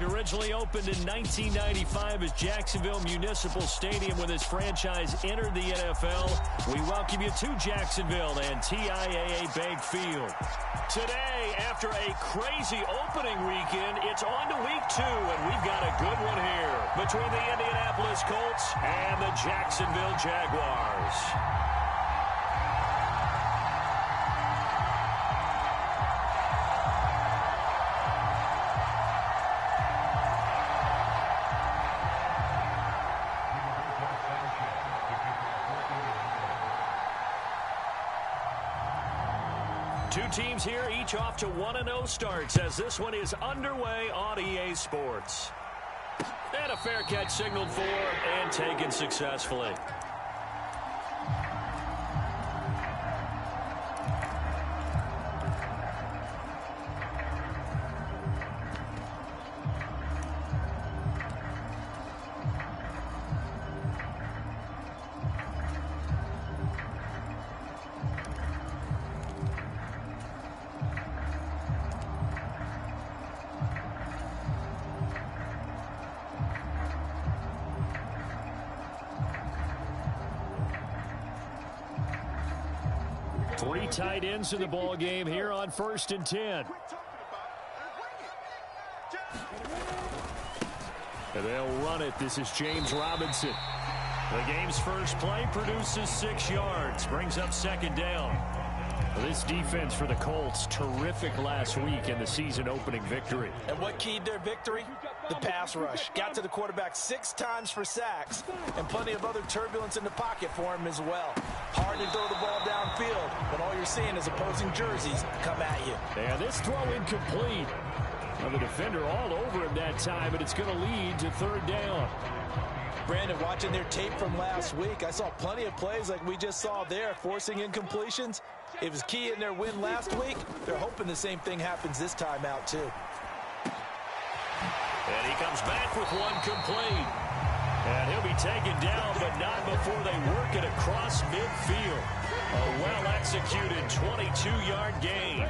Originally opened in 1995 as Jacksonville Municipal Stadium when this franchise entered the NFL. We welcome you to Jacksonville and TIAA Bank Field. Today, after a crazy opening weekend, it's on to week 2, and we've got a good one here between the Indianapolis Colts and the Jacksonville Jaguars. Two teams here, each off to 1-0 starts as this one is underway on EA Sports. And a fair catch signaled for and taken successfully. Three tight ends in the ball game here on 1st and 10. And they'll run it. This is James Robinson. The game's first play produces 6 yards. Brings up 2nd down. This defense for the Colts, terrific last week in the season opening victory. And what keyed their victory? The pass rush. Got to the quarterback 6 times for sacks, and plenty of other turbulence in the pocket for him as well. Hard to throw the ball downfield when all you're seeing is opposing jerseys come at you. And this throw incomplete. Well, the defender all over him that time, and it's going to lead to 3rd down. Brandon, watching their tape from last week, I saw plenty of plays like we just saw there, forcing incompletions. It was key in their win last week. They're hoping the same thing happens this time out, too. And he comes back with one complete. And he'll be taken down, but not before they work it across midfield. A well-executed 22-yard gain.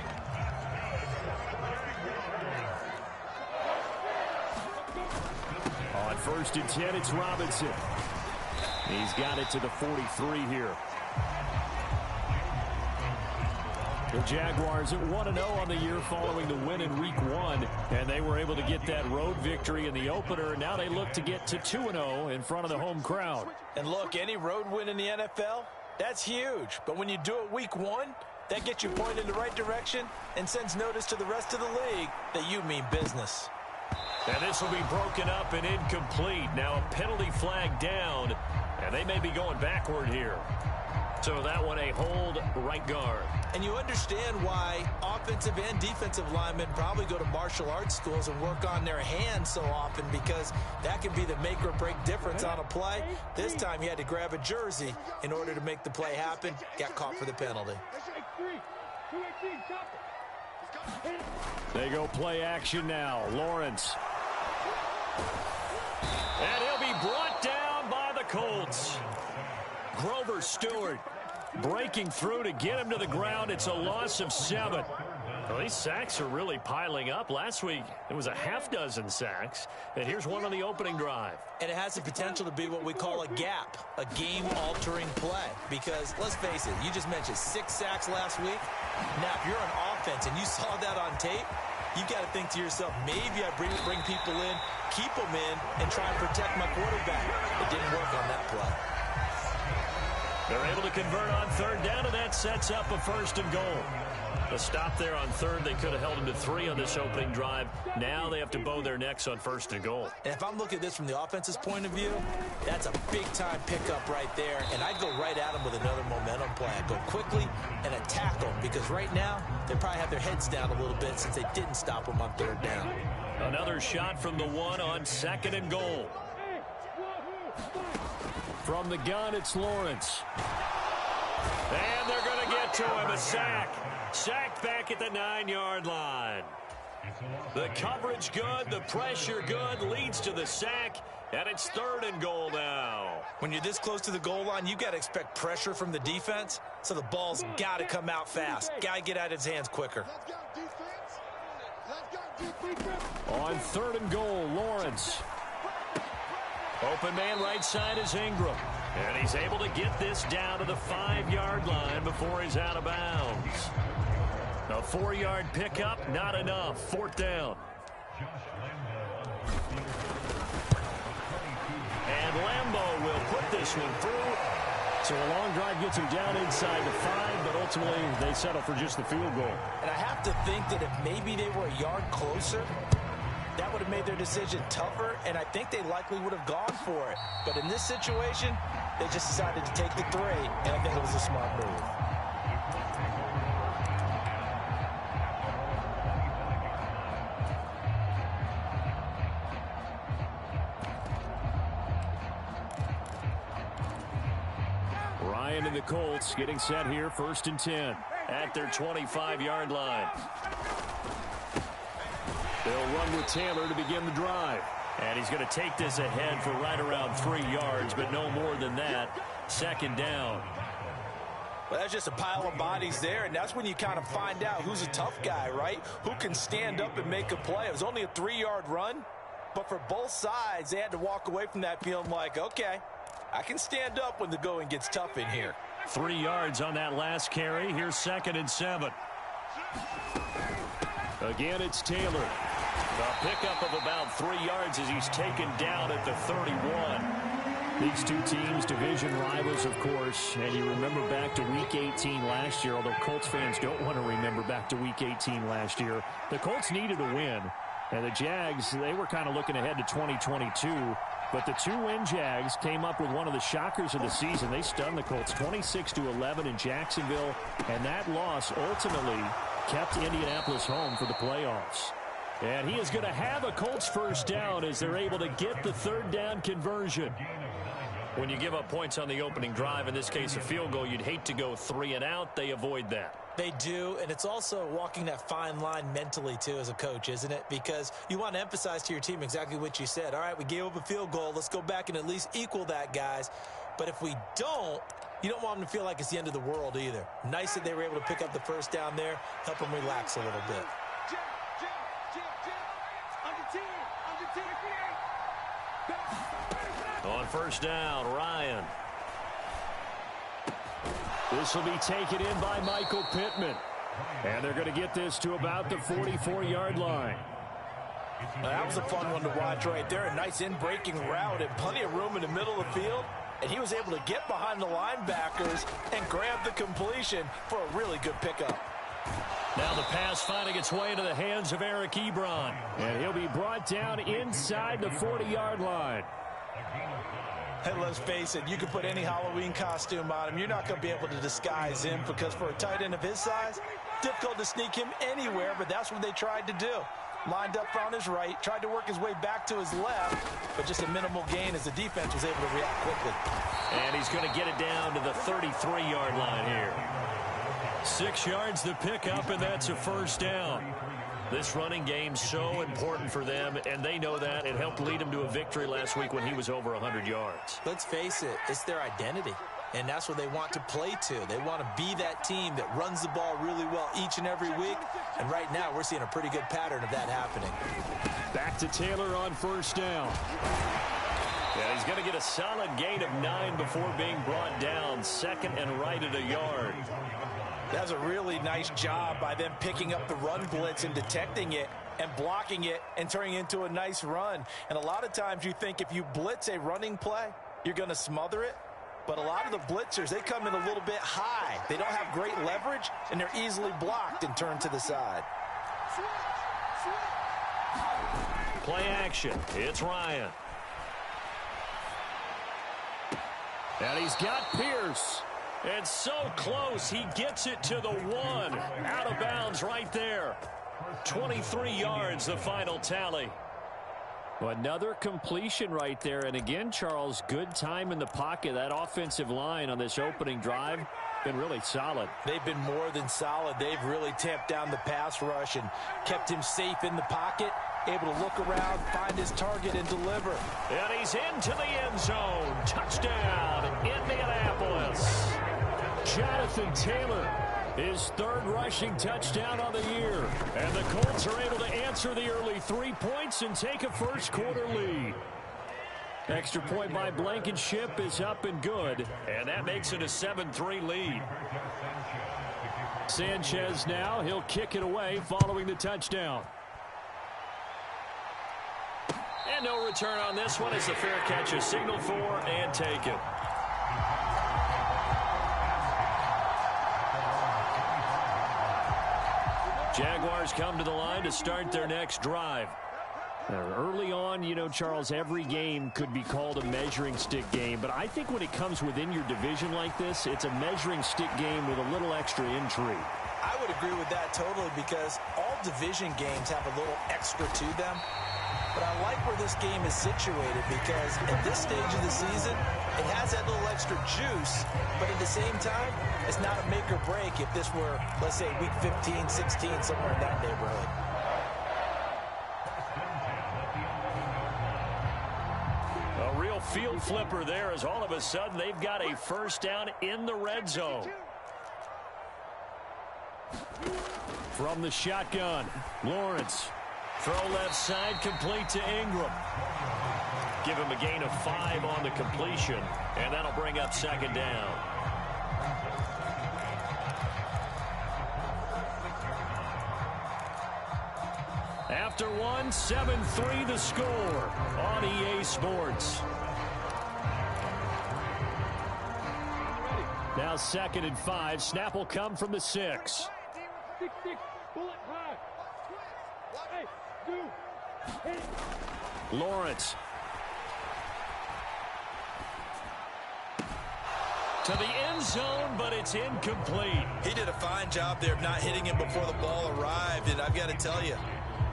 On 1st and 10, it's Robinson. He's got it to the 43 here. The Jaguars at 1-0 on the year following the win in Week 1, and they were able to get that road victory in the opener. Now they look to get to 2-0 in front of the home crowd. And look, any road win in the NFL, that's huge. But when you do it Week 1, that gets you pointed in the right direction and sends notice to the rest of the league that you mean business. And this will be broken up and incomplete. Now a penalty flag down, and they may be going backward here. So that one a hold right guard. And you understand why offensive and defensive linemen probably go to martial arts schools and work on their hands so often, because that can be the make or break difference on a play. This time he had to grab a jersey in order to make the play happen. Got caught for the penalty. They go play action now. Lawrence. And he'll be brought down by the Colts. Grover Stewart breaking through to get him to the ground. It's a loss of 7. Well, these sacks are really piling up. Last week, it was a half-dozen sacks. And here's one on the opening drive. And it has the potential to be what we call a gap, a game-altering play. Because, let's face it, you just mentioned 6 sacks last week. Now, if you're on offense and you saw that on tape, you've got to think to yourself, maybe I bring people in, keep them in, and try and protect my quarterback. It didn't work on that play. They're able to convert on 3rd down, and that sets up a 1st and goal. A stop there on 3rd. They could have held him to 3 on this opening drive. Now they have to bow their necks on 1st and goal. And if I'm looking at this from the offense's point of view, that's a big-time pickup right there. And I'd go right at them with another momentum play. I'd go quickly and attack them, because right now they probably have their heads down a little bit since they didn't stop them on 3rd down. Another shot from the 1 on 2nd and goal. From the gun, it's Lawrence. And they're going to get to him. A sack. Sacked back at the 9-yard line. The coverage good. The pressure good. Leads to the sack. And it's 3rd and goal now. When you're this close to the goal line, you've got to expect pressure from the defense. So the ball's got to come out fast. Got to get out of his hands quicker. Let's go, defense. Let's go. On 3rd and goal, Lawrence. Open man right side is Ingram. And he's able to get this down to the 5-yard line before he's out of bounds. A 4-yard pickup, not enough. 4th down. And Lambeau will put this one through. So a long drive gets him down inside the 5, but ultimately they settle for just the field goal. And I have to think that if maybe they were a yard closer, that would have made their decision tougher, and I think they likely would have gone for it. But in this situation, they just decided to take the 3, and I think it was a smart move. Ryan and the Colts getting set here, 1st and 10 at their 25-yard line. They'll run with Taylor to begin the drive. And he's going to take this ahead for right around 3 yards, but no more than that. 2nd down. Well, that's just a pile of bodies there, and that's when you kind of find out who's a tough guy, right? Who can stand up and make a play. It was only a 3-yard run, but for both sides, they had to walk away from that feeling like, okay, I can stand up when the going gets tough in here. 3 yards on that last carry. Here's 2nd and 7. Again, it's Taylor. A pickup of about 3 yards as he's taken down at the 31. These two teams, division rivals, of course, and you remember back to Week 18 last year, although Colts fans don't want to remember back to Week 18 last year. The Colts needed a win, and the Jags, they were kind of looking ahead to 2022, but the 2-win Jags came up with one of the shockers of the season. They stunned the Colts 26-11 in Jacksonville, and that loss ultimately kept Indianapolis home for the playoffs. And he is going to have a Colts 1st down as they're able to get the 3rd down conversion. When you give up points on the opening drive, in this case a field goal, you'd hate to go 3 and out. They avoid that. They do, and it's also walking that fine line mentally, too, as a coach, isn't it? Because you want to emphasize to your team exactly what you said. All right, we gave up a field goal. Let's go back and at least equal that, guys. But if we don't, you don't want them to feel like it's the end of the world either. Nice that they were able to pick up the 1st down there, help them relax a little bit. On 1st down, Ryan. This will be taken in by Michael Pittman. And they're going to get this to about the 44-yard line. Now, that was a fun one to watch right there. A nice in-breaking route and plenty of room in the middle of the field. And he was able to get behind the linebackers and grab the completion for a really good pickup. Now the pass finding its way into the hands of Eric Ebron. And he'll be brought down inside the 40-yard line. Hey, let's face it, you can put any Halloween costume on him. You're not going to be able to disguise him because for a tight end of his size, difficult to sneak him anywhere, but that's what they tried to do. Lined up on his right, tried to work his way back to his left, but just a minimal gain as the defense was able to react quickly. And he's going to get it down to the 33-yard line here. 6 yards the pickup, and that's a 1st down. This running game so important for them, and they know that. It helped lead them to a victory last week when he was over 100 yards. Let's face it, it's their identity, and that's what they want to play to. They want to be that team that runs the ball really well each and every week, and right now we're seeing a pretty good pattern of that happening. Back to Taylor on 1st down. Yeah, he's going to get a solid gain of 9 before being brought down. 2nd and right at a yard. That's a really nice job by them picking up the run blitz and detecting it and blocking it and turning it into a nice run. And a lot of times you think if you blitz a running play, you're going to smother it. But a lot of the blitzers, they come in a little bit high. They don't have great leverage, and they're easily blocked and turned to the side. Play action. It's Ryan. And he's got Pierce. And so close, he gets it to the 1. Out of bounds right there. 23 yards, the final tally. Well, another completion right there. And again, Charles, good time in the pocket. That offensive line on this opening drive been really solid. They've been more than solid. They've really tamped down the pass rush and kept him safe in the pocket, able to look around, find his target, and deliver. And he's into the end zone. Touchdown, Indianapolis. Jonathan Taylor, his 3rd rushing touchdown on the year. And the Colts are able to answer answer the early 3 points and take a first-quarter lead. Extra point by Blankenship is up and good, and that makes it a 7-3 lead. Sanchez now, he'll kick it away following the touchdown. And no return on this one as the fair catch is signaled for and taken. Jaguars come to the line to start their next drive. Early on, you know, Charles, every game could be called a measuring stick game, but I think when it comes within your division like this, it's a measuring stick game with a little extra intrigue. I would agree with that totally because all division games have a little extra to them. But I like where this game is situated because at this stage of the season, it has that little extra juice, but at the same time, it's not a make or break if this were, let's say, week 15, 16, somewhere in that neighborhood. A real field flipper there as all of a sudden they've got a first down in the red zone. From the shotgun, Lawrence. Throw left side, complete to Ingram. Give him a gain of 5 on the completion, and that'll bring up second down. After one, 7-3 the score on EA Sports. Now 2nd and 5. Snap will come from the 6. Lawrence. To the end zone, but it's incomplete. He did a fine job there of not hitting him before the ball arrived, and I've got to tell you,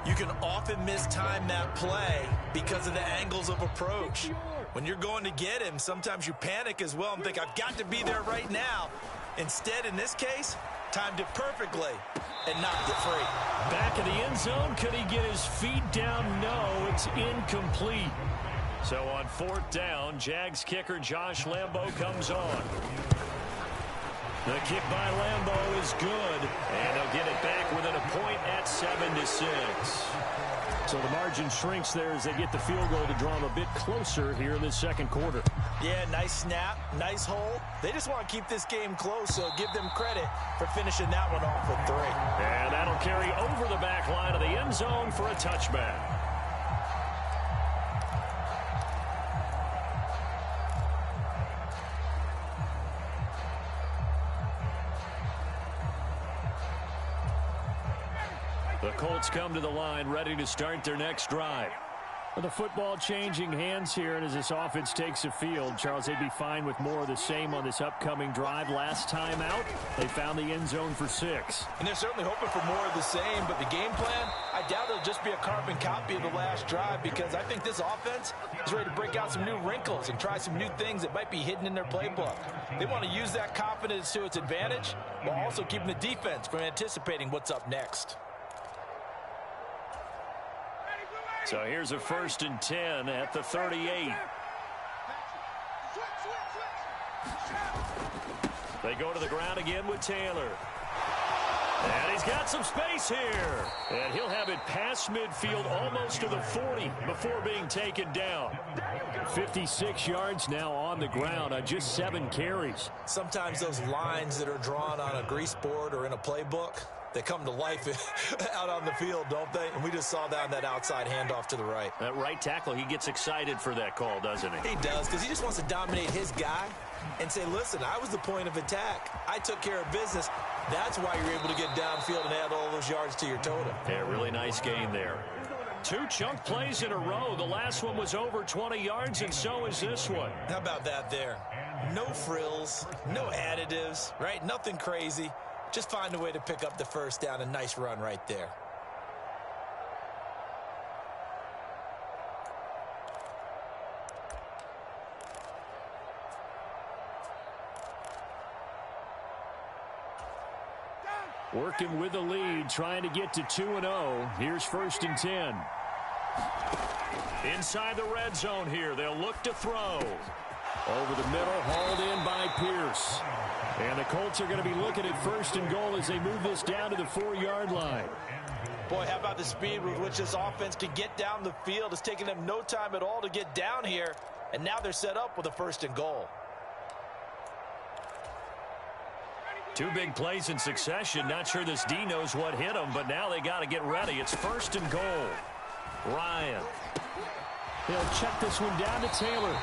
you can often mistime that play because of the angles of approach. When you're going to get him, sometimes you panic as well and think, I've got to be there right now. Instead, in this case, timed it perfectly and knocked it free. Back in the end zone, could he get his feet down? No, it's incomplete. So on 4th down, Jags kicker Josh Lambo comes on. The kick by Lambo is good, and they'll get it back within a point at 7-6. So the margin shrinks there as they get the field goal to draw them a bit closer here in the second quarter. Yeah, nice snap, nice hold. They just want to keep this game close, so give them credit for finishing that one off with 3. And that'll carry over the back line of the end zone for a touchback. The Colts come to the line ready to start their next drive. The football changing hands here, and as this offense takes the field, Charles, they'd be fine with more of the same on this upcoming drive. Last time out, they found the end zone for 6. And they're certainly hoping for more of the same, but the game plan, I doubt it'll just be a carbon copy of the last drive because I think this offense is ready to break out some new wrinkles and try some new things that might be hidden in their playbook. They want to use that confidence to its advantage while also keeping the defense from anticipating what's up next. So here's a 1st and 10 at the 38. They go to the ground again with Taylor. And he's got some space here. And he'll have it past midfield almost to the 40 before being taken down. 56 yards now on the ground on just 7 carries. Sometimes those lines that are drawn on a grease board or in a playbook, they come to life out on the field, don't they? And we just saw that on that outside handoff to the right. That right tackle, he gets excited for that call, doesn't he? He does, because he just wants to dominate his guy and say, listen, I was the point of attack. I took care of business. That's why you're able to get downfield and add all those yards to your total. Yeah, really nice gain there. 2 chunk plays in a row. The last one was over 20 yards, and so is this one. How about that there? No frills, no additives, right? Nothing crazy. Just find a way to pick up the first down. A nice run right there. Working with the lead, trying to get to 2-0. Here's 1st and 10. Inside the red zone here. They'll look to throw. Over the middle, hauled in by Pierce. And the Colts are going to be looking at 1st and goal as they move this down to the 4-yard line. Boy, how about the speed with which this offense can get down the field? It's taking them no time at all to get down here, and now they're set up with a 1st and goal. 2 big plays in succession. Not sure this D knows what hit him, but now they got to get ready. It's 1st and goal. Ryan. He'll check this one down to Taylor.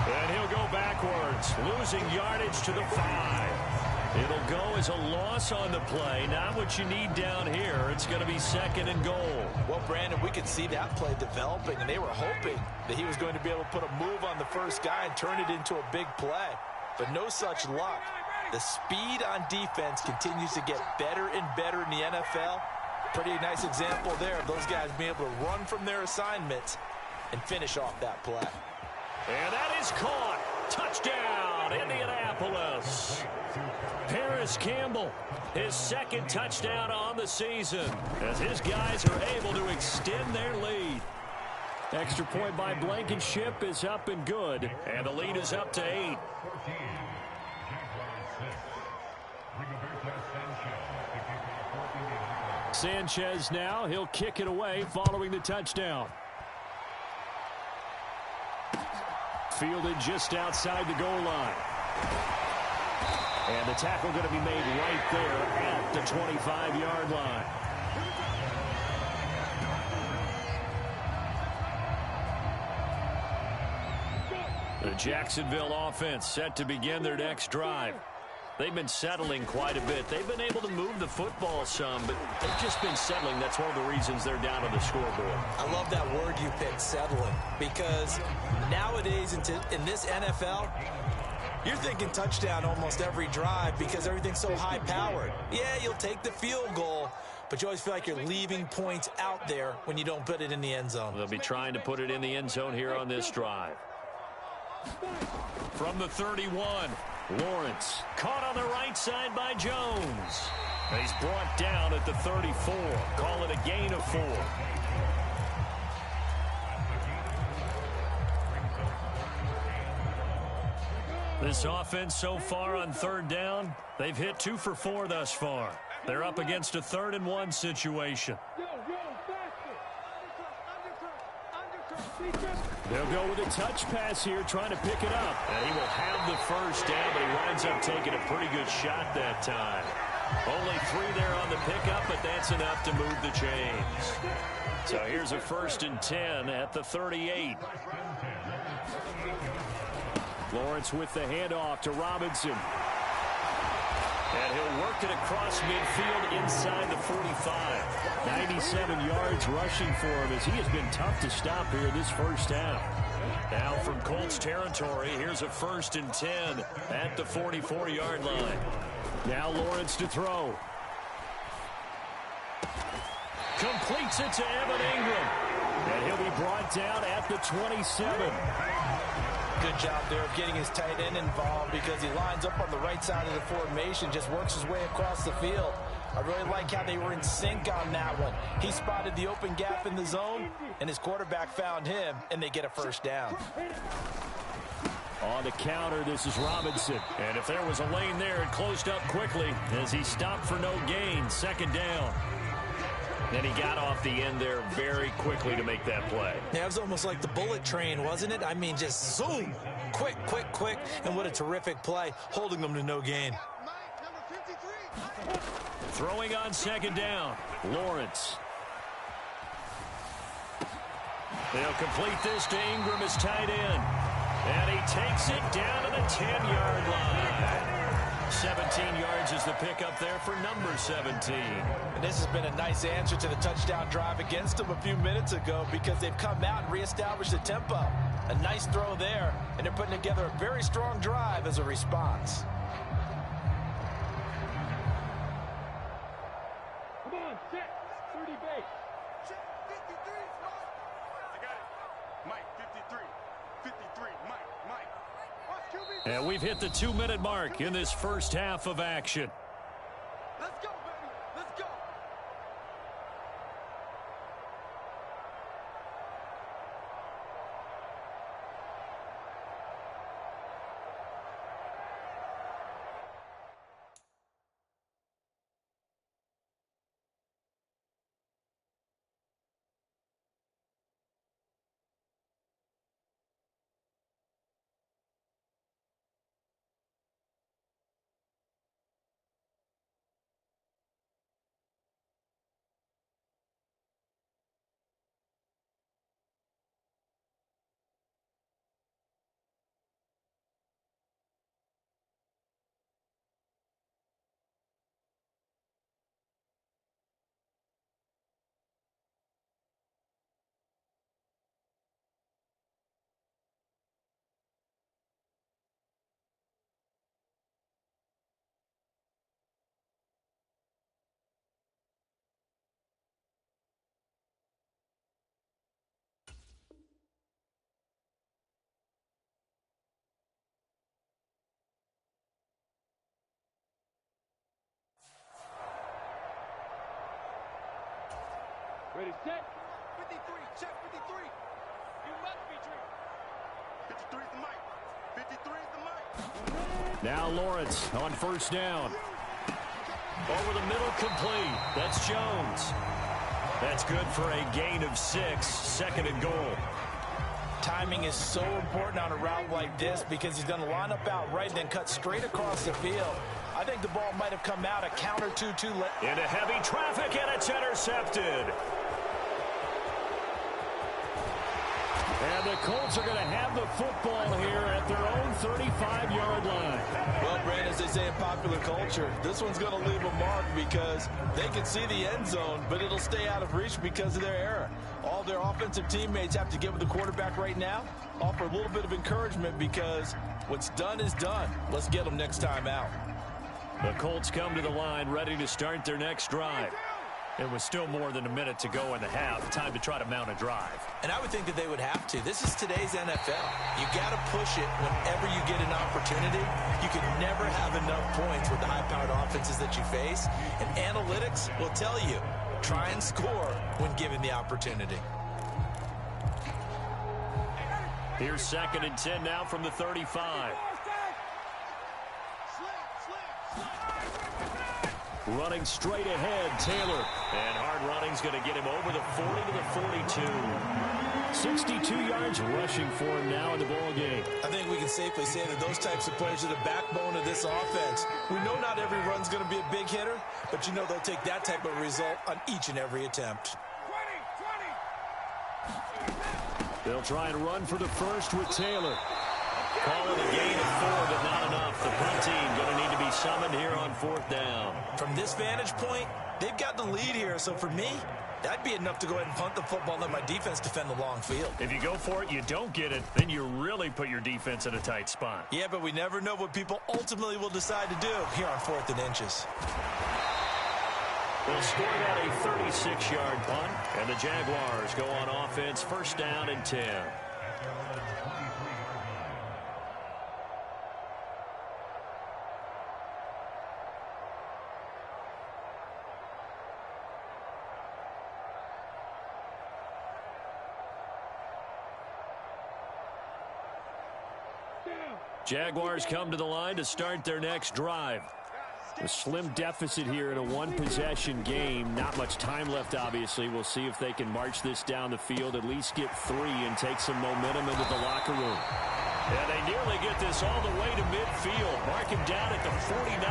And he'll go backwards, losing yardage to the 5. It'll go as a loss on the play. Not what you need down here. It's going to be 2nd and goal. Well, Brandon, we could see that play developing, and they were hoping that he was going to be able to put a move on the first guy and turn it into a big play. But no such luck. The speed on defense continues to get better and better in the NFL. Pretty nice example there of those guys being able to run from their assignments and finish off that play. And that is caught. Touchdown, Indianapolis. Paris Campbell, his 2nd touchdown on the season, as his guys are able to extend their lead. Extra point by Blankenship is up and good, and the lead is up to 8. Sanchez now, he'll kick it away following the touchdown. Fielded just outside the goal line. And the tackle going to be made right there at the 25-yard line. The Jacksonville offense set to begin their next drive. They've been settling quite a bit. They've been able to move the football some, but they've just been settling. That's one of the reasons they're down on the scoreboard. I love that word you picked, settling, because nowadays in this NFL, you're thinking touchdown almost every drive because everything's so high-powered. Yeah, you'll take the field goal, but you always feel like you're leaving points out there when you don't put it in the end zone. They'll be trying to put it in the end zone here on this drive. From the 31, Lawrence caught on the right side by Jones. He's brought down at the 34. Call it a gain of 4. This offense so far on 3rd down, they've hit 2 for 4 thus far. They're up against a 3rd and 1 situation. They'll go with a touch pass here, trying to pick it up. And he will have the 1st down, but he winds up taking a pretty good shot that time. Only 3 there on the pickup, but that's enough to move the chains. So here's a 1st and 10 at the 38. Lawrence with the handoff to Robinson. And he'll work it across midfield inside the 45. 97 yards rushing for him as he has been tough to stop here this first half. Now from Colts territory, here's a 1st and 10 at the 44-yard line. Now Lawrence to throw. Completes it to Evan Ingram. And he'll be brought down at the 27. Good job there of getting his tight end involved because he lines up on the right side of the formation, just works his way across the field. I really like how they were in sync on that one. He spotted the open gap in the zone, and his quarterback found him, and they get a 1st down. On the counter, this is Robinson. And if there was a lane there, it closed up quickly as he stopped for no gain. 2nd down. Then he got off the end there very quickly to make that play. Yeah, it was almost like the bullet train, wasn't it? I mean, just zoom. Quick, quick, quick. And what a terrific play, holding them to no gain. Throwing on 2nd down, Lawrence. They'll complete this to Ingram as tight end. And he takes it down to the 10-yard line. 17 yards is the pickup there for number 17. And this has been a nice answer to the touchdown drive against them a few minutes ago because they've come out and reestablished the tempo. A nice throw there, and they're putting together a very strong drive as a response. Come on, set. 30 base. Check 53, I got it. Mike, 53. 53, Mike. And we've hit the 2-minute mark in this first half of action. Ready, set. 53, check 53. You must be dreaming. 53 is the mic. 53 is the mic. Now Lawrence on first down. Over the middle, complete. That's Jones. That's good for a gain of 6, second and goal. Timing is so important on a route like this because he's going to line up out right and then cut straight across the field. I think the ball might have come out a count or two too late. Into heavy traffic, and it's intercepted. And the Colts are going to have the football here at their own 35-yard line. Well, Brandon, as they say in popular culture, this one's going to leave a mark because they can see the end zone, but it'll stay out of reach because of their error. All their offensive teammates have to get with the quarterback right now, offer a little bit of encouragement because what's done is done. Let's get them next time out. The Colts come to the line ready to start their next drive. It was still more than a minute to go in the half. Time to try to mount a drive. And I would think that they would have to. This is today's NFL. You got to push it whenever you get an opportunity. You can never have enough points with the high-powered offenses that you face. And analytics will tell you, try and score when given the opportunity. Here's 2nd and 10 now from the 35. Running straight ahead, Taylor. And hard running's going to get him over the 40 to the 42. 62 yards rushing for him now in the ball game. I think we can safely say that those types of players are the backbone of this offense. We know not every run's going to be a big hitter, but you know they'll take that type of result on each and every attempt. 20. They'll try and run for the first with Taylor. Call it a gain of 4, but not enough. The punt team going to need to be summoned here on 4th down. From this vantage point, they've got the lead here. So for me, that'd be enough to go ahead and punt the football and let my defense defend the long field. If you go for it, you don't get it, then you really put your defense in a tight spot. Yeah, but we never know what people ultimately will decide to do here on 4th and inches. They'll score that a 36-yard punt, and the Jaguars go on offense, 1st down and 10. Jaguars come to the line to start their next drive. A slim deficit here in a one-possession game. Not much time left, obviously. We'll see if they can march this down the field, at least get 3 and take some momentum into the locker room. And they nearly get this all the way to midfield. Mark him down at the 49.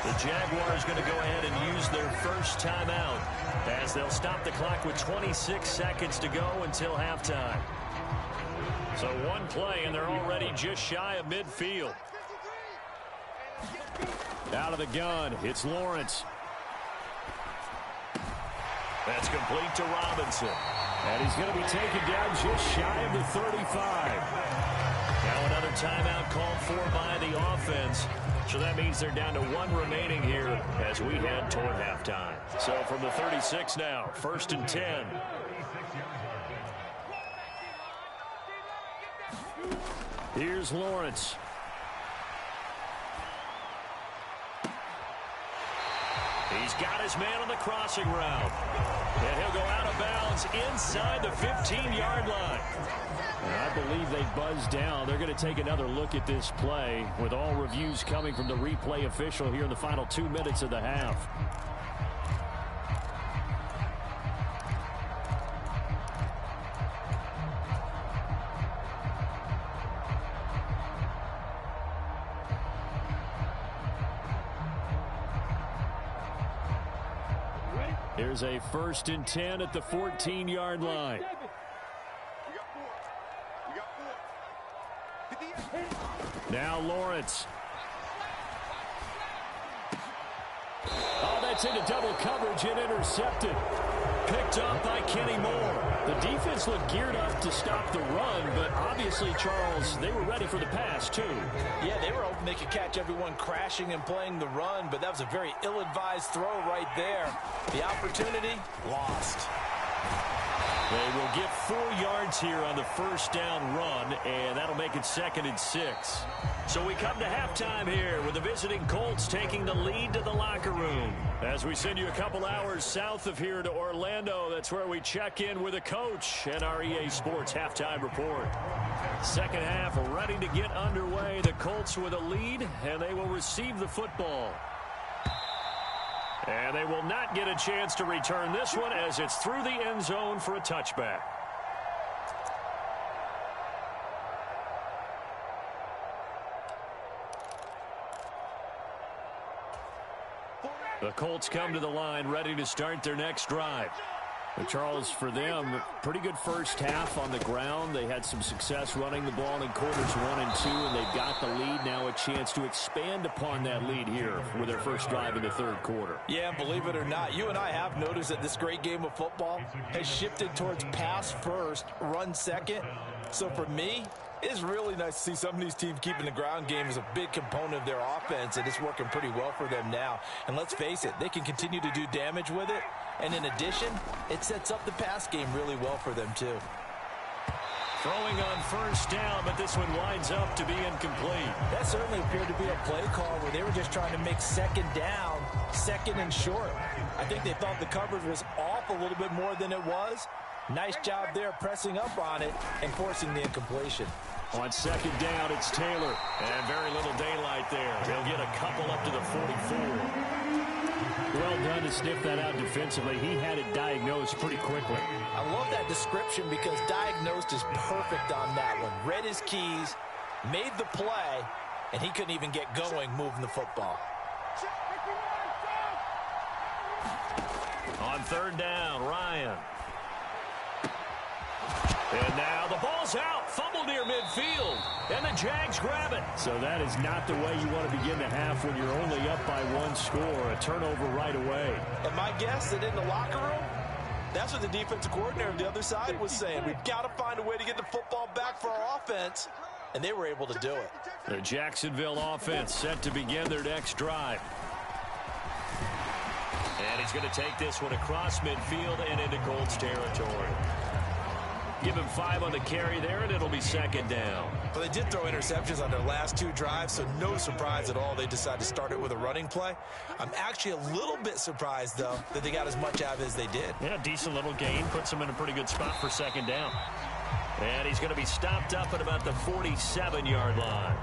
The Jaguars going to go ahead and use their first timeout as they'll stop the clock with 26 seconds to go until halftime. So one play, and they're already just shy of midfield. Out of the gun, it's Lawrence. That's complete to Robinson. And he's going to be taken down just shy of the 35. Now another timeout called for by the offense. So that means they're down to 1 remaining here as we head toward halftime. So from the 36 now, 1st and 10. Here's Lawrence. He's got his man on the crossing route. And he'll go out of bounds inside the 15-yard line. And I believe they buzzed down. They're going to take another look at this play with all reviews coming from the replay official here in the final 2 minutes of the half. Here's a 1st and 10 at the 14-yard line. Now Lawrence. Oh, that's into double coverage and intercepted. Picked up by Kenny Moore. The defense looked geared up to stop the run, but obviously, Charles, they were ready for the pass, too. Yeah, they were hoping they could catch everyone crashing and playing the run, but that was a very ill-advised throw right there. The opportunity, lost. They will get 4 yards here on the first down run, and that'll make it 2nd and 6. So we come to halftime here with the visiting Colts taking the lead to the locker room. As we send you a couple hours south of here to Orlando, that's where we check in with the coach and our EA Sports halftime report. Second half ready to get underway. The Colts with a lead, and they will receive the football. And they will not get a chance to return this one as it's through the end zone for a touchback. The Colts come to the line ready to start their next drive. But Charles, for them, pretty good first half on the ground. They had some success running the ball in quarters 1 and 2, and they've got the lead. Now a chance to expand upon that lead here with their first drive in the third quarter. Yeah, and believe it or not, you and I have noticed that this great game of football has shifted towards pass first, run second. So for me, it's really nice to see some of these teams keeping the ground game as a big component of their offense, and it's working pretty well for them now. And let's face it, they can continue to do damage with it. And in addition, it sets up the pass game really well for them, too. Throwing on first down, but this one winds up to be incomplete. That certainly appeared to be a play call where they were just trying to make second down, second and short. I think they thought the coverage was off a little bit more than it was. Nice job there pressing up on it and forcing the incompletion. On second down, it's Taylor. And very little daylight there. He'll get a couple up to the 44. Well done to sniff that out defensively. He had it diagnosed pretty quickly. I love that description because diagnosed is perfect on that one. Read his keys, made the play, and he couldn't even get going moving the football. On third down, Ryan. And now the ball's out. Fumble near midfield. And the Jags grab it. So that is not the way you want to begin the half when you're only up by 1 score. A turnover right away. And my guess that in the locker room, that's what the defensive coordinator on the other side was saying. We've got to find a way to get the football back for our offense. And they were able to do it. The Jacksonville offense set to begin their next drive. And he's going to take this one across midfield and into Colts territory. Give him 5 on the carry there, and it'll be second down. Well, they did throw interceptions on their last 2 drives, so no surprise at all they decided to start it with a running play. I'm actually a little bit surprised, though, that they got as much out of it as they did. Yeah, decent little gain. Puts them in a pretty good spot for second down. And he's going to be stopped up at about the 47-yard line.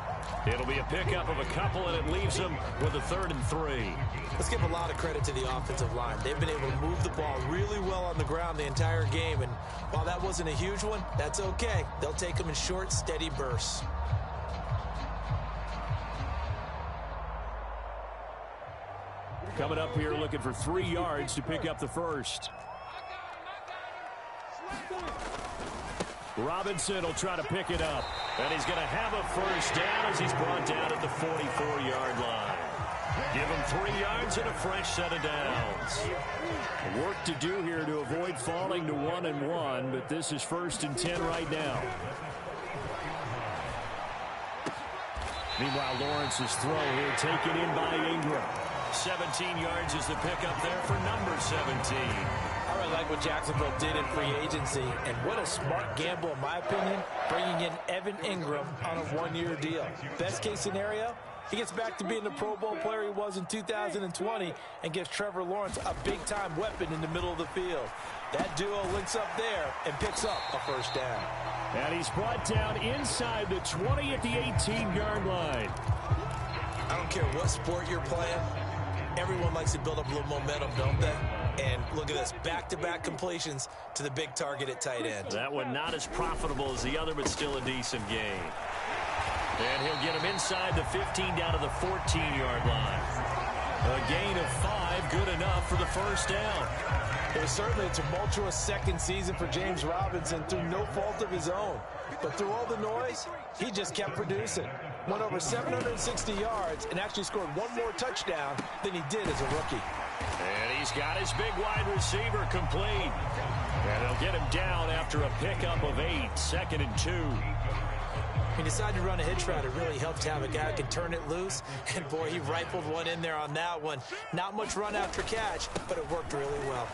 It'll be a pickup of a couple, and it leaves them with a 3rd and 3. Let's give a lot of credit to the offensive line. They've been able to move the ball really well on the ground the entire game, and while that wasn't a huge one, that's okay. They'll take them in short, steady bursts. Coming up here looking for 3 yards to pick up the first. Robinson will try to pick it up. And he's going to have a first down as he's brought down at the 44-yard line. Give him 3 yards and a fresh set of downs. Work to do here to avoid falling to 1 and 1, but this is 1st and 10 right now. Meanwhile, Lawrence's throw here taken in by Ingram. 17 yards is the pickup there for number 17. I really like what Jacksonville did in free agency, and what a smart gamble, in my opinion, bringing in Evan Ingram on a 1-year deal. Best case scenario, he gets back to being the Pro Bowl player he was in 2020 and gives Trevor Lawrence a big-time weapon in the middle of the field. That duo links up there and picks up a first down. And he's brought down inside the 20 at the 18-yard line. I don't care what sport you're playing. Everyone likes to build up a little momentum, don't they? And look at this, back-to-back completions to the big target at tight end. That one not as profitable as the other, but still a decent gain. And he'll get him inside the 15 down to the 14-yard line. A gain of 5, good enough for the first down. It was certainly a tumultuous second season for James Robinson through no fault of his own. But through all the noise, he just kept producing. Went over 760 yards and actually scored 1 more touchdown than he did as a rookie. And he's got his big wide receiver complete. And he'll get him down after a pickup of 8, 2nd and 2. He decided to run a hitch route. It really helped to have a guy who can turn it loose. And, boy, he rifled one in there on that one. Not much run after catch, but it worked really well.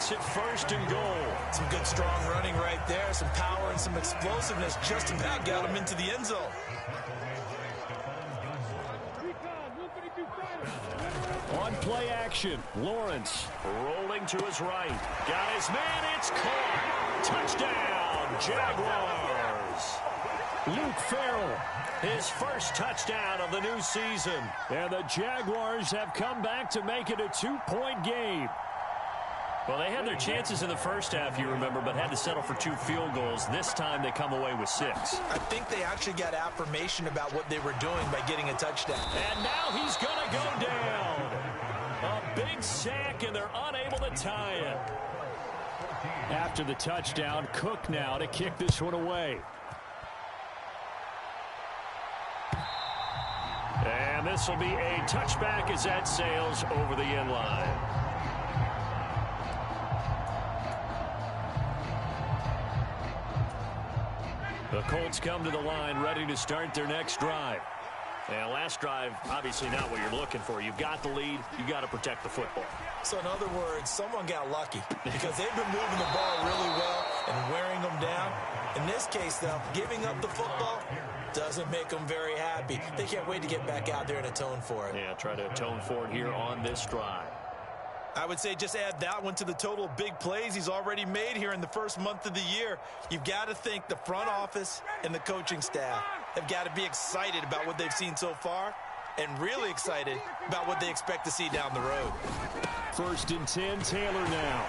makes it 1st and goal. Some good strong running right there. Some power and some explosiveness just about got him into the end zone. On play action, Lawrence rolling to his right. Got his man, it's caught. Touchdown, Jaguars. Luke Farrell, his first touchdown of the new season. And the Jaguars have come back to make it a 2-point game. Well, they had their chances in the first half, you remember, but had to settle for 2 field goals. This time they come away with 6. I think they actually got affirmation about what they were doing by getting a touchdown. And now he's going to go down. A big sack, and they're unable to tie it. After the touchdown, Cook now to kick this one away. And this will be a touchback as that sails over the end line. The Colts come to the line ready to start their next drive. And last drive, obviously not what you're looking for. You've got the lead. You've got to protect the football. So in other words, someone got lucky because they've been moving the ball really well and wearing them down. In this case, though, giving up the football doesn't make them very happy. They can't wait to get back out there and atone for it. Yeah, try to atone for it here on this drive. I would say just add that one to the total of big plays he's already made here in the first month of the year. You've got to think the front office and the coaching staff have got to be excited about what they've seen so far and really excited about what they expect to see down the road. 1st and 10, Taylor now.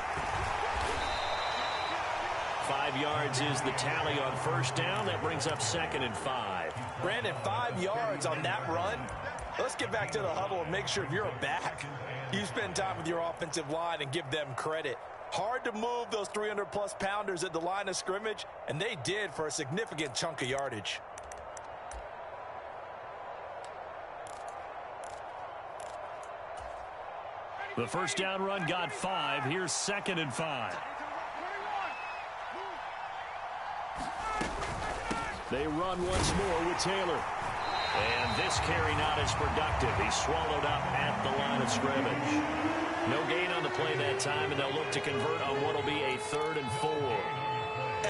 5 yards is the tally on 1st down. That brings up 2nd and 5. Brandon, 5 yards on that run. Let's get back to the huddle and make sure if you're a back, you spend time with your offensive line and give them credit. Hard to move those 300-plus pounders at the line of scrimmage, and they did for a significant chunk of yardage. The 1st down run got 5. Here's 2nd and 5. They run once more with Taylor. And this carry not as productive. He's swallowed up at the line of scrimmage. No gain on the play that time, and they'll look to convert on what will be a 3rd and 4.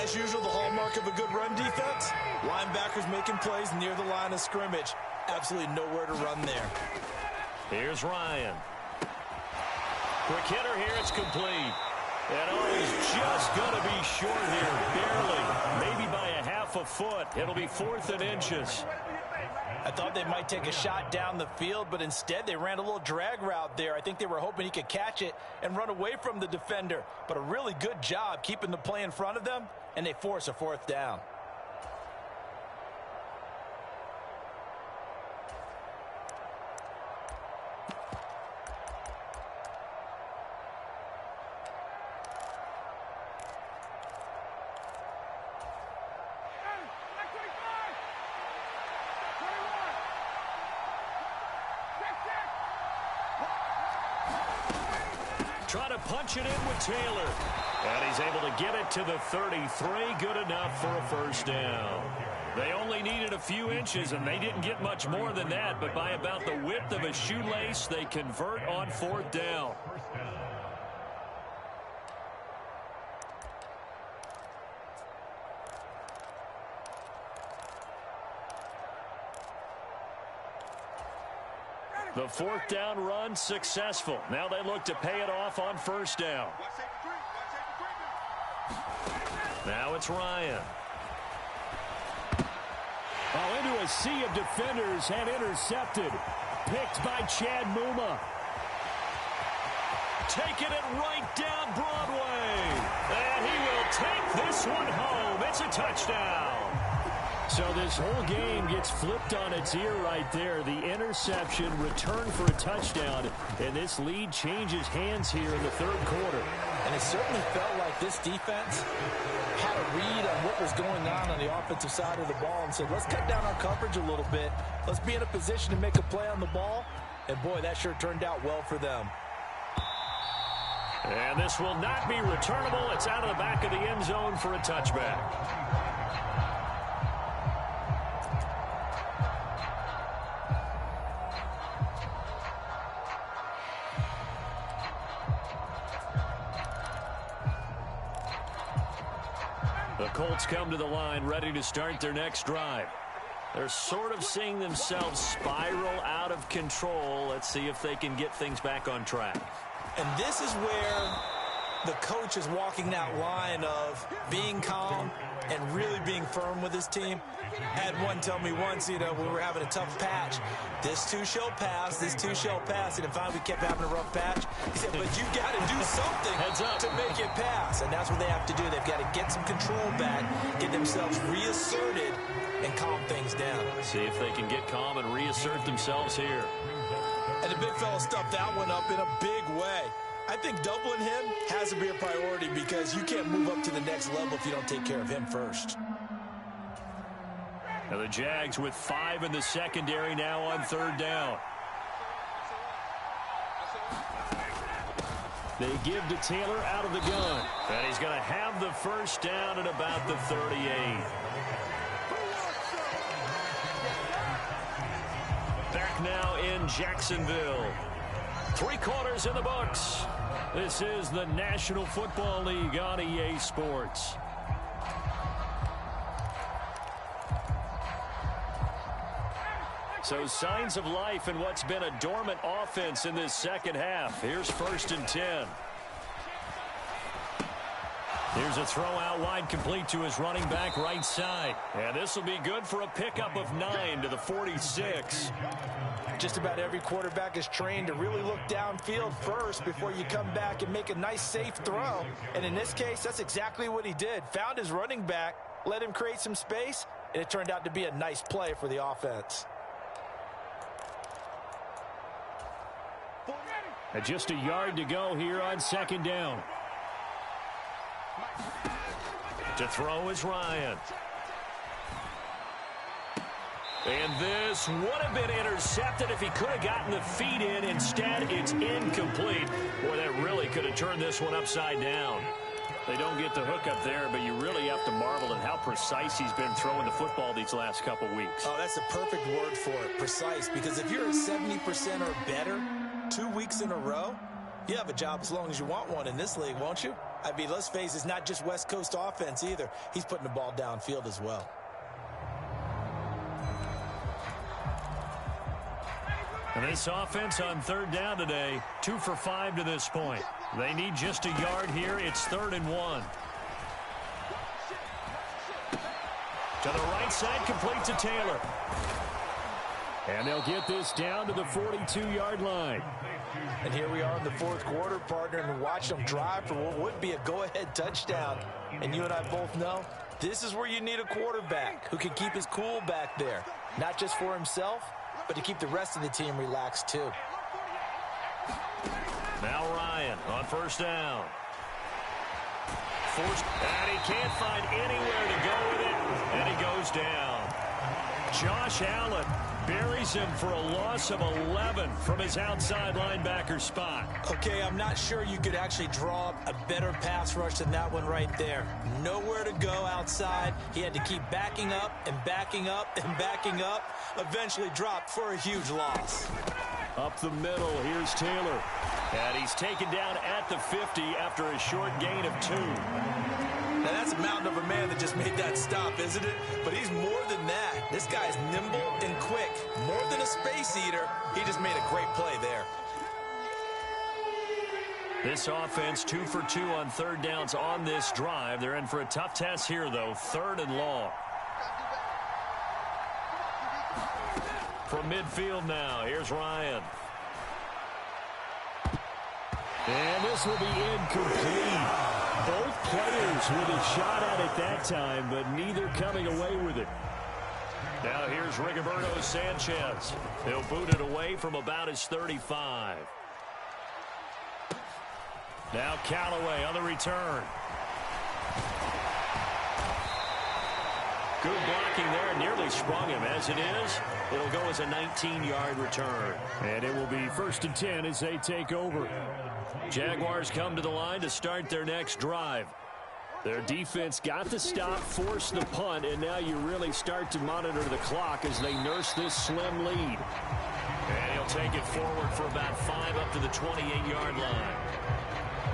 As usual, the hallmark of a good run defense, linebackers making plays near the line of scrimmage. Absolutely nowhere to run there. Here's Ryan. Quick hitter here, it's complete. And he's just going to be short here, barely. Maybe by a half a foot. It'll be 4th and inches. I thought they might take a shot down the field, but instead they ran a little drag route there. I think they were hoping he could catch it and run away from the defender. But a really good job keeping the play in front of them, and they force a 4th down. Try to punch it in with Taylor. And he's able to get it to the 33. Good enough for a 1st down. They only needed a few inches, and they didn't get much more than that. But by about the width of a shoelace, they convert on 4th down. The 4th down run successful. Now they look to pay it off on 1st down. Now it's Ryan. Into a sea of defenders and intercepted. Picked by Chad Muma. Taking it right down Broadway. And he will take this one home. It's a touchdown. So this whole game gets flipped on its ear right there. The interception, return for a touchdown, and this lead changes hands here in the 3rd quarter. And it certainly felt like this defense had a read on what was going on the offensive side of the ball and said, let's cut down our coverage a little bit. Let's be in a position to make a play on the ball. And, boy, that sure turned out well for them. And this will not be returnable. It's out of the back of the end zone for a touchback. The Colts come to the line ready to start their next drive. They're sort of seeing themselves spiral out of control. Let's see if they can get things back on track. And this is where the coach is walking that line of being calm and really being firm with his team. I had one tell me once, we were having a tough patch. This too shall pass, this too shall pass. And finally we kept having a rough patch. He said, but you've got to do something to make it pass. And that's what they have to do. They've got to get some control back, get themselves reasserted, and calm things down. See if they can get calm and reassert themselves here. And the big fella stuffed that one up in a big way. I think doubling him has to be a priority because you can't move up to the next level if you don't take care of him first. Now the Jags with 5 in the secondary now on 3rd down. They give to Taylor out of the gun. And he's going to have the first down at about the 38. Back now in Jacksonville. 3 quarters in the books. This is the National Football League on EA Sports. So signs of life in what's been a dormant offense in this second half. Here's 1st and 10. Here's a throw out wide, complete to his running back right side. And this will be good for a pickup of 9 to the 46. Just about every quarterback is trained to really look downfield first before you come back and make a nice, safe throw. And in this case, that's exactly what he did. Found his running back, let him create some space, and it turned out to be a nice play for the offense. And just a yard to go here on 2nd down. To throw is Ryan. And this would have been intercepted if he could have gotten the feet in. Instead, it's incomplete. Boy, that really could have turned this one upside down. They don't get the hook up there, but you really have to marvel at how precise he's been throwing the football these last couple weeks. Oh, that's a perfect word for it, precise. Because if you're at 70% or better 2 weeks in a row, you have a job as long as you want one in this league, won't you? I mean, let's face it, it's not just West Coast offense either. He's putting the ball downfield as well. And this offense on 3rd down today, 2 for 5 to this point. They need just a yard here. It's 3rd and 1. To the right side, complete to Taylor. And they'll get this down to the 42-yard line. And here we are in the 4th quarter, partner, and watch them drive for what would be a go-ahead touchdown. And you and I both know this is where you need a quarterback who can keep his cool back there, not just for himself, but to keep the rest of the team relaxed too. Now Ryan on 1st down. And he can't find anywhere to go with it, and he goes down. Josh Allen buries him for a loss of 11 from his outside linebacker spot. Okay, I'm not sure you could actually draw up a better pass rush than that one right there. Nowhere to go outside. He had to keep backing up and backing up and backing up. Eventually dropped for a huge loss. Up the middle, here's Taylor. And he's taken down at the 50 after a short gain of 2. Now that's a mountain of a man that just made that stop, isn't it? But he's more than that. This guy's nimble and quick. More than a space eater, he just made a great play there. This offense 2 for 2 on 3rd downs on this drive. They're in for a tough test here, though. 3rd and long. From midfield now, here's Ryan. And this will be incomplete. Both players with a shot at it that time, but neither coming away with it. Now here's Rigoberto Sanchez. He'll boot it away from about his 35. Now Callaway on the return. Good blocking there, nearly sprung him. As it is, it'll go as a 19-yard return. And it will be 1st and 10 as they take over. Jaguars come to the line to start their next drive. Their defense got the stop, forced the punt, and now you really start to monitor the clock as they nurse this slim lead. And he'll take it forward for about 5 up to the 28-yard line.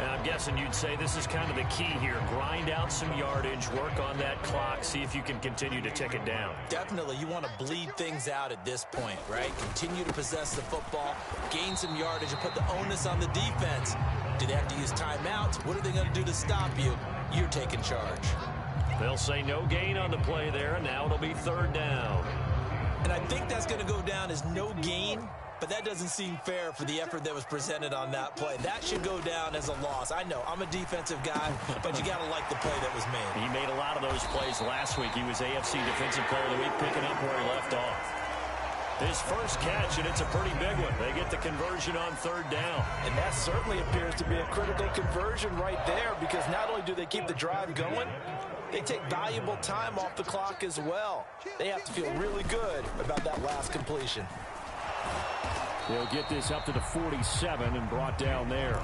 And I'm guessing you'd say this is kind of the key here. Grind out some yardage, work on that clock, see if you can continue to tick it down. Definitely, you want to bleed things out at this point, right? Continue to possess the football, gain some yardage, and put the onus on the defense. Do they have to use timeouts? What are they going to do to stop you? You're taking charge. They'll say no gain on the play there, and now it'll be third down. And I think that's going to go down as no gain, but that doesn't seem fair for the effort that was presented on that play. That should go down as a loss. I know, I'm a defensive guy, but you got to like the play that was made. He made a lot of those plays last week. He was AFC Defensive Player of the Week, picking up where he left off. His first catch, and it's a pretty big one. They get the conversion on third down. And that certainly appears to be a critical conversion right there, because not only do they keep the drive going, they take valuable time off the clock as well. They have to feel really good about that last completion. They'll get this up to the 47 and brought down there.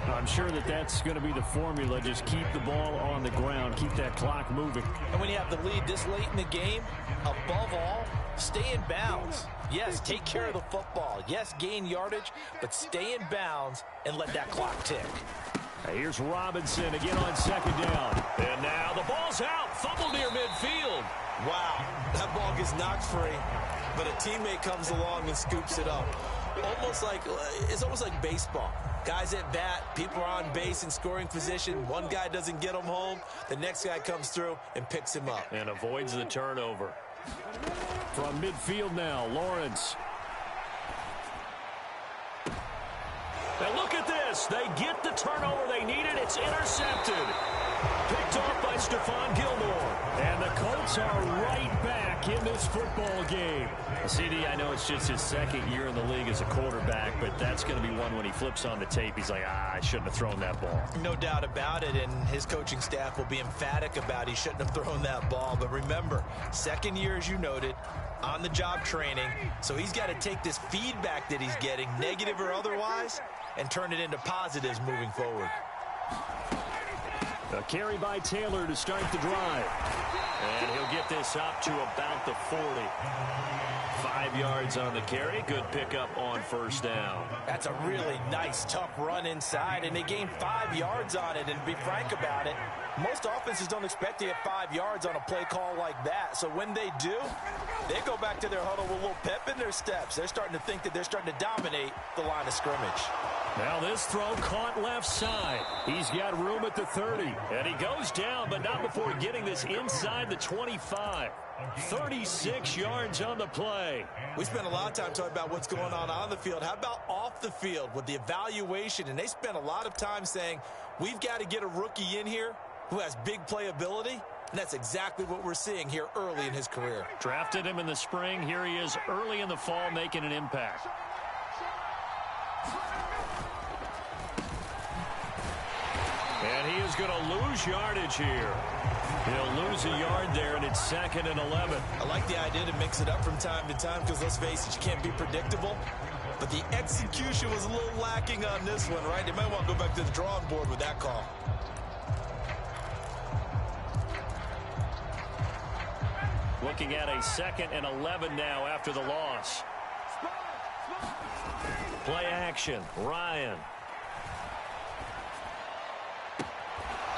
I'm sure that that's going to be the formula. Just keep the ball on the ground. Keep that clock moving. And when you have the lead this late in the game, above all, stay in bounds. Yes, take care of the football. Yes, gain yardage, but stay in bounds and let that clock tick. Here's Robinson again on second down. And now the ball's out. Fumble near midfield. Wow, that ball gets knocked free, but a teammate comes along and scoops it up. It's almost like baseball. Guys at bat, people are on base in scoring position. One guy doesn't get him home. The next guy comes through and picks him up. And avoids the turnover. From midfield now, Lawrence. And look at this. They get the turnover they needed. It's intercepted. Picked off by Stephon Gilmore. And the Colts are right back in this football game. CD, I know it's just his second year in the league as a quarterback, but that's going to be one when he flips on the tape. He's like, I shouldn't have thrown that ball. No doubt about it, and his coaching staff will be emphatic about he shouldn't have thrown that ball. But remember, second year, as you noted, on-the-job training, so he's got to take this feedback that he's getting, negative or otherwise, and turn it into positives moving forward. A carry by Taylor to start the drive. And he'll get this up to about the 40. 5 yards on the carry. Good pickup on first down. That's a really nice, tough run inside, and they gained 5 yards on it. And to be frank about it, most offenses don't expect to get 5 yards on a play call like that. So when they do, they go back to their huddle with a little pep in their steps. They're starting to think that they're starting to dominate the line of scrimmage. Now this throw caught left side. He's got room at the 30. And he goes down, but not before getting this inside the 25. 36 yards on the play. We spent a lot of time talking about what's going on the field. How about off the field with the evaluation? And they spent a lot of time saying, we've got to get a rookie in here who has big playability. And that's exactly what we're seeing here early in his career. Drafted him in the spring. Here he is early in the fall making an impact. And he is going to lose yardage here. He'll lose a yard there, and it's 2nd and 11. I like the idea to mix it up from time to time because, let's face it, you can't be predictable. But the execution was a little lacking on this one, right? They might want to go back to the drawing board with that call. Looking at a 2nd and 11 now after the loss. Play action, Ryan.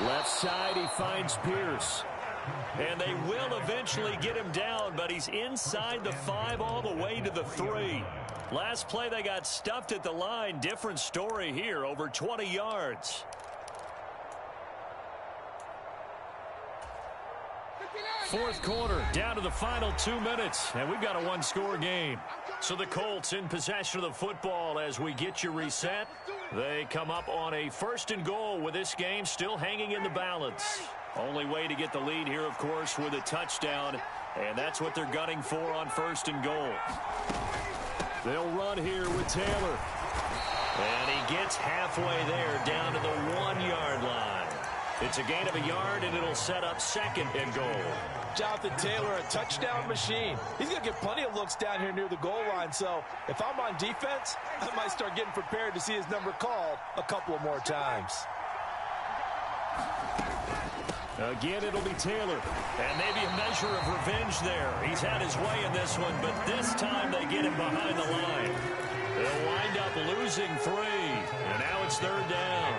Left side, he finds Pierce. And they will eventually get him down, but he's inside the 5 all the way to the 3. Last play, they got stuffed at the line. Different story here, over 20 yards. Fourth quarter, down to the final 2 minutes, and we've got a one-score game. So the Colts in possession of the football as we get you reset. They come up on a 1st and goal with this game still hanging in the balance. Only way to get the lead here, of course, with a touchdown, and that's what they're gunning for on 1st and goal. They'll run here with Taylor. And he gets halfway there, down to the 1-yard line. It's a gain of a yard, and it'll set up 2nd and goal. Jonathan Taylor, a touchdown machine. He's going to get plenty of looks down here near the goal line. So if I'm on defense, I might start getting prepared to see his number called a couple of more times. Again, it'll be Taylor. And maybe a measure of revenge there. He's had his way in this one, but this time they get him behind the line. They'll wind up losing 3. And now it's It's third down.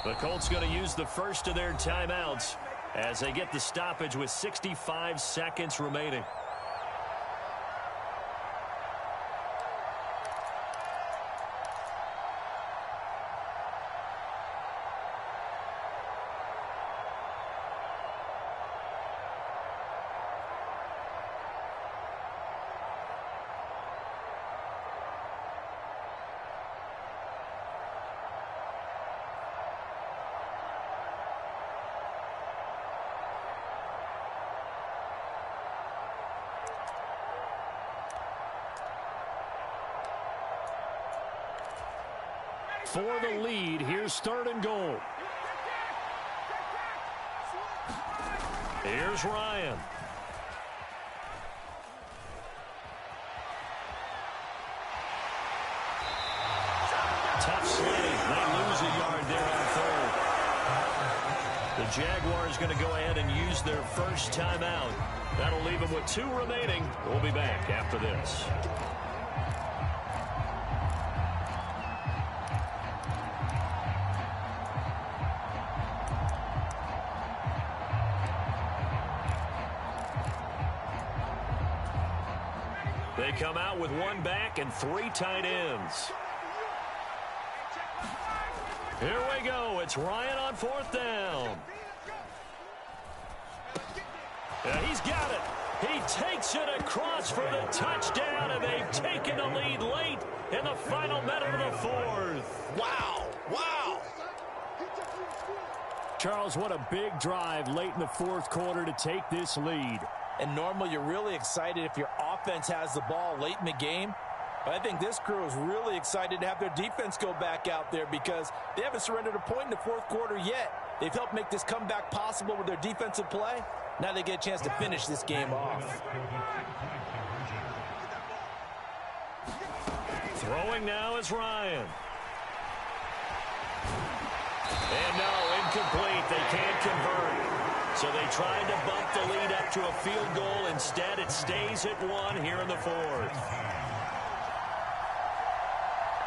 The Colts going to use the first of their timeouts as they get the stoppage with 65 seconds remaining. For the lead, here's third and goal. Here's Ryan. Tough sledding. They lose a yard there on third. The Jaguars going to go ahead and use their first timeout. That'll leave them with 2 remaining. We'll be back after this. They come out with 1 back and 3 tight ends. Here we go. It's Ryan on 4th down. Yeah, he's got it. He takes it across for the touchdown, and they've taken the lead late in the final minute of the 4th. Wow. Wow. Charles, what a big drive late in the 4th quarter to take this lead. And normally you're really excited if your offense has the ball late in the game. But I think this crew is really excited to have their defense go back out there because they haven't surrendered a point in the 4th quarter yet. They've helped make this comeback possible with their defensive play. Now they get a chance to finish this game off. Throwing now is Ryan. And no, incomplete. They can't convert. So they tried to bump the lead up to a field goal. Instead, it stays at 1 here in the 4th.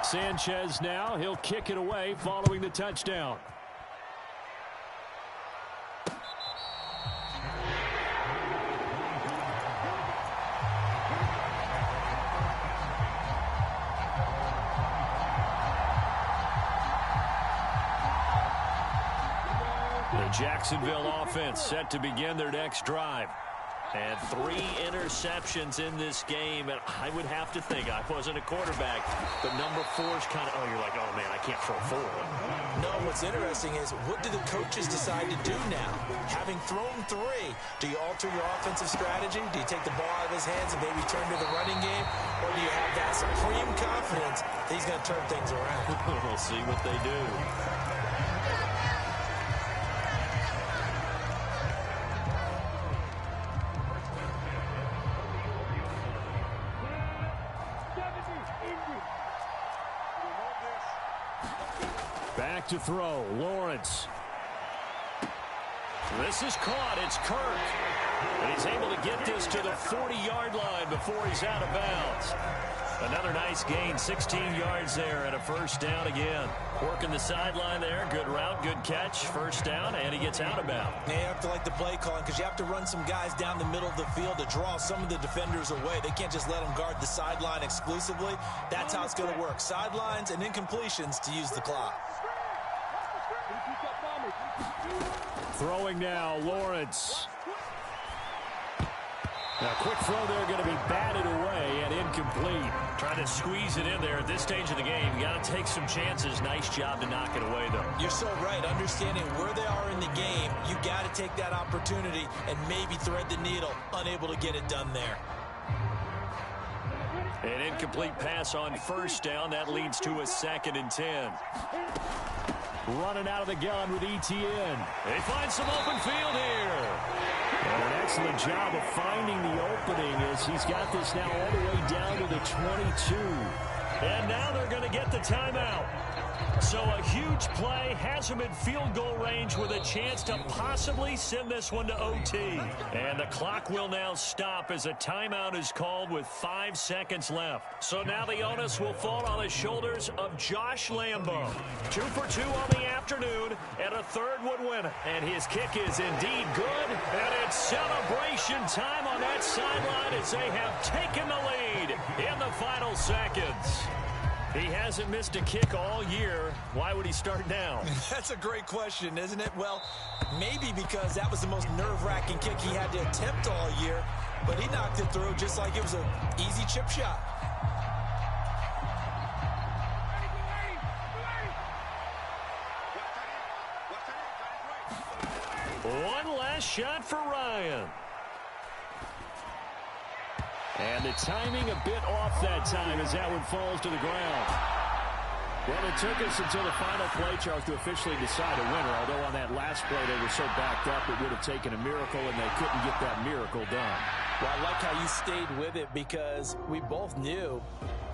Sanchez now. He'll kick it away following the touchdown. Jacksonville offense set to begin their next drive. And 3 interceptions in this game. And I would have to think, I wasn't a quarterback, but number 4 is kind of, you're like, oh, man, I can't throw 4. No, what's interesting is, what do the coaches decide to do now? Having thrown 3, do you alter your offensive strategy? Do you take the ball out of his hands and maybe turn to the running game? Or do you have that supreme confidence that he's going to turn things around? We'll see what they do. Back to throw, Lawrence. This is caught. It's Kirk. And he's able to get this to the 40-yard line before he's out of bounds. Another nice gain, 16 yards there and a first down again. Working the sideline there. Good route, good catch. First down, and he gets out of bounds. Yeah, you have to like the play calling because you have to run some guys down the middle of the field to draw some of the defenders away. They can't just let them guard the sideline exclusively. That's how it's going to work. Sidelines and incompletions to use the clock. Throwing now, Lawrence. Now, quick throw there, going to be batted away and incomplete. Trying to squeeze it in there at this stage of the game. You got to take some chances. Nice job to knock it away, though. You're so right. Understanding where they are in the game, you got to take that opportunity and maybe thread the needle. Unable to get it done there. An incomplete pass on first down. That leads to a 2nd and 10. Running out of the gun with Etienne. They find some open field here. And an excellent job of finding the opening as he's got this now all the way down to the 22. And now they're going to get the timeout. So a huge play has him in field goal range with a chance to possibly send this one to OT. And the clock will now stop as a timeout is called with 5 seconds left. So now the onus will fall on the shoulders of Josh Lambo. 2 for 2 on the afternoon, and a third would win it. And his kick is indeed good, and it's celebration time on that sideline as they have taken the lead in the final seconds. He hasn't missed a kick all year. Why would he start now? That's a great question, isn't it? Well, maybe because that was the most nerve-wracking kick he had to attempt all year, but he knocked it through just like it was an easy chip shot. One last shot for Ryan. And the timing a bit off that time as that one falls to the ground. Well, it took us until the final play, Charles, to officially decide a winner, although on that last play they were so backed up it would have taken a miracle, and they couldn't get that miracle done. Well, I like how you stayed with it because we both knew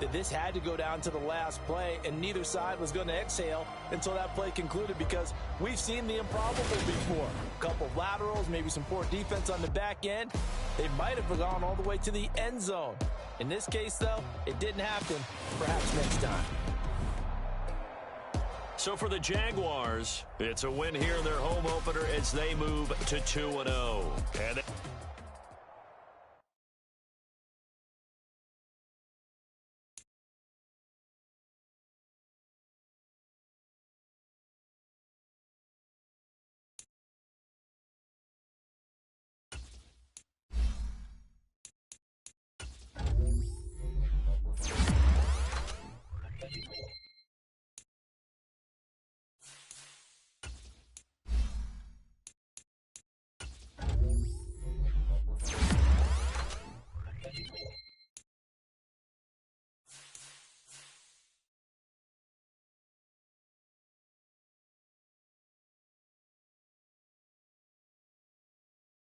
that this had to go down to the last play, and neither side was going to exhale until that play concluded because we've seen the improbable before. A couple of laterals, maybe some poor defense on the back end. They might have gone all the way to the end zone. In this case, though, it didn't happen. Perhaps next time. So for the Jaguars, it's a win here in their home opener as they move to 2-0. And